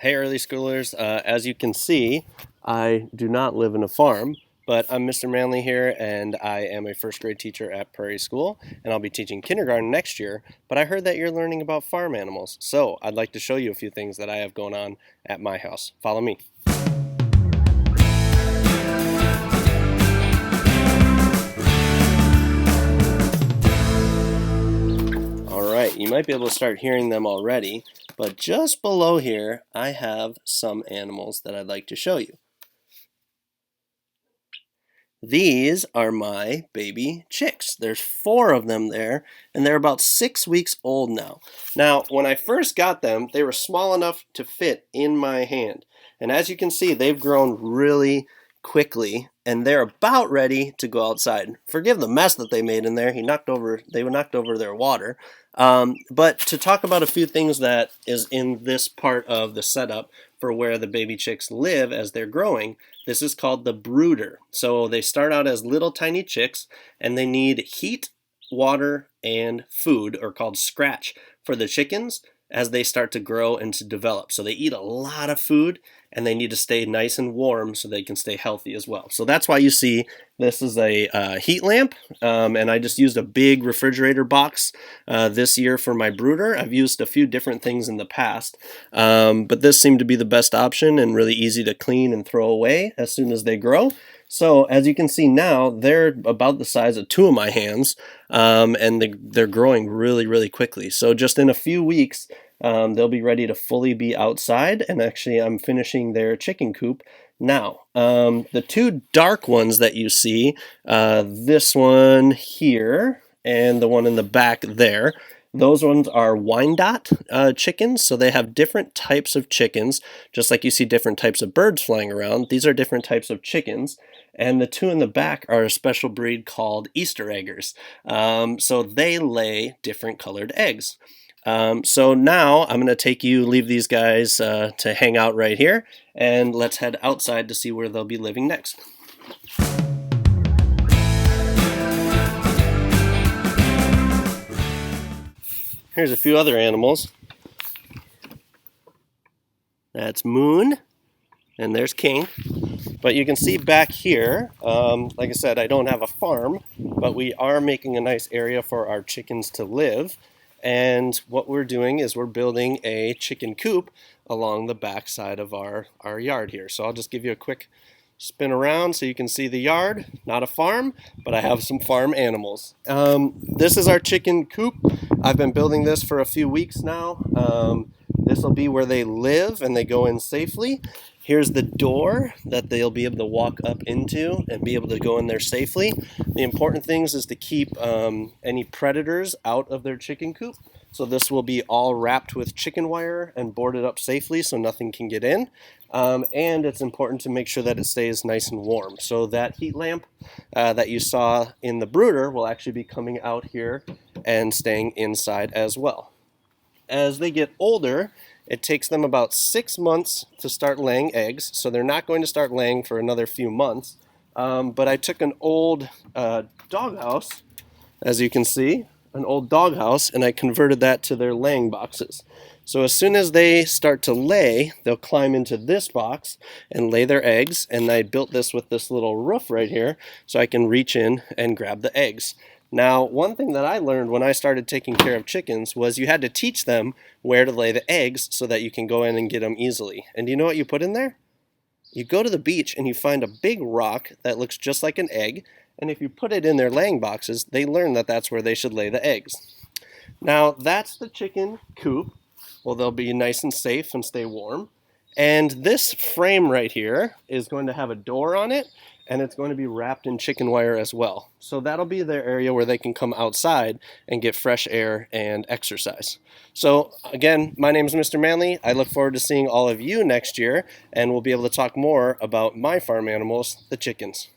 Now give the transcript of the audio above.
Hey, early schoolers. As you can see, I do not live in a farm, but I'm Mr. Manley here, and I am a first grade teacher at Prairie School, and I'll be teaching kindergarten next year. But I heard that you're learning about farm animals, so I'd like to show you a few things that I have going on at my house. Follow me. All right, you might be able to start hearing them already, but just below here, I have some animals that I'd like to show you. These are my baby chicks. There's 4 of them there, and they're about 6 weeks old now. Now, when I first got them, they were small enough to fit in my hand. And as you can see, they've grown really quickly, and they're about ready to go outside. Forgive the mess that they made in there. They knocked over their water. But to talk about a few things that is in this part of the setup for where the baby chicks live as they're growing, this is called the brooder. So they start out as little tiny chicks, and they need heat, water, and food, or called scratch, for the chickens as they start to grow and to develop. So they eat a lot of food, and they need to stay nice and warm so they can stay healthy as well. So that's why you see this is a heat lamp, and I just used a big refrigerator box this year for my brooder. I've used a few different things in the past, but this seemed to be the best option and really easy to clean and throw away as soon as they grow. So as you can see now, they're about the size of 2 of my hands, and they're growing really, really quickly. So just in a few weeks, they'll be ready to fully be outside, and actually I'm finishing their chicken coop now. The 2 dark ones that you see, this one here and the one in the back there, those ones are Wyandotte chickens, so they have different types of chickens, just like you see different types of birds flying around. These are different types of chickens. And the 2 in the back are a special breed called Easter eggers. So they lay different colored eggs. So now I'm going to leave these guys to hang out right here, and let's head outside to see where they'll be living next. Here's a few other animals. That's Moon, and there's King. But you can see back here, like I said, I don't have a farm, but we are making a nice area for our chickens to live. And what we're doing is we're building a chicken coop along the back side of our yard here. So I'll just give you a quick spin around so you can see the yard. Not a farm, but I have some farm animals. This is our chicken coop. I've been building this for a few weeks now. This will be where they live and they go in safely. Here's the door that they'll be able to walk up into and be able to go in there safely. The important things is to keep any predators out of their chicken coop. So this will be all wrapped with chicken wire and boarded up safely so nothing can get in. And it's important to make sure that it stays nice and warm. So that heat lamp that you saw in the brooder will actually be coming out here and staying inside as well. As they get older, it takes them about 6 months to start laying eggs, so they're not going to start laying for another few months. But I took an old doghouse, as you can see, an old doghouse, and I converted that to their laying boxes. So as soon as they start to lay, they'll climb into this box and lay their eggs, and I built this with this little roof right here so I can reach in and grab the eggs. Now, one thing that I learned when I started taking care of chickens was you had to teach them where to lay the eggs so that you can go in and get them easily. And do you know what you put in there? You go to the beach and you find a big rock that looks just like an egg, and if you put it in their laying boxes, they learn that that's where they should lay the eggs. Now, that's the chicken coop. Well, they'll be nice and safe and stay warm. And this frame right here is going to have a door on it, and it's going to be wrapped in chicken wire as well. So that'll be their area where they can come outside and get fresh air and exercise. So again, my name is Mr. Manley. I look forward to seeing all of you next year, and we'll be able to talk more about my farm animals, the chickens.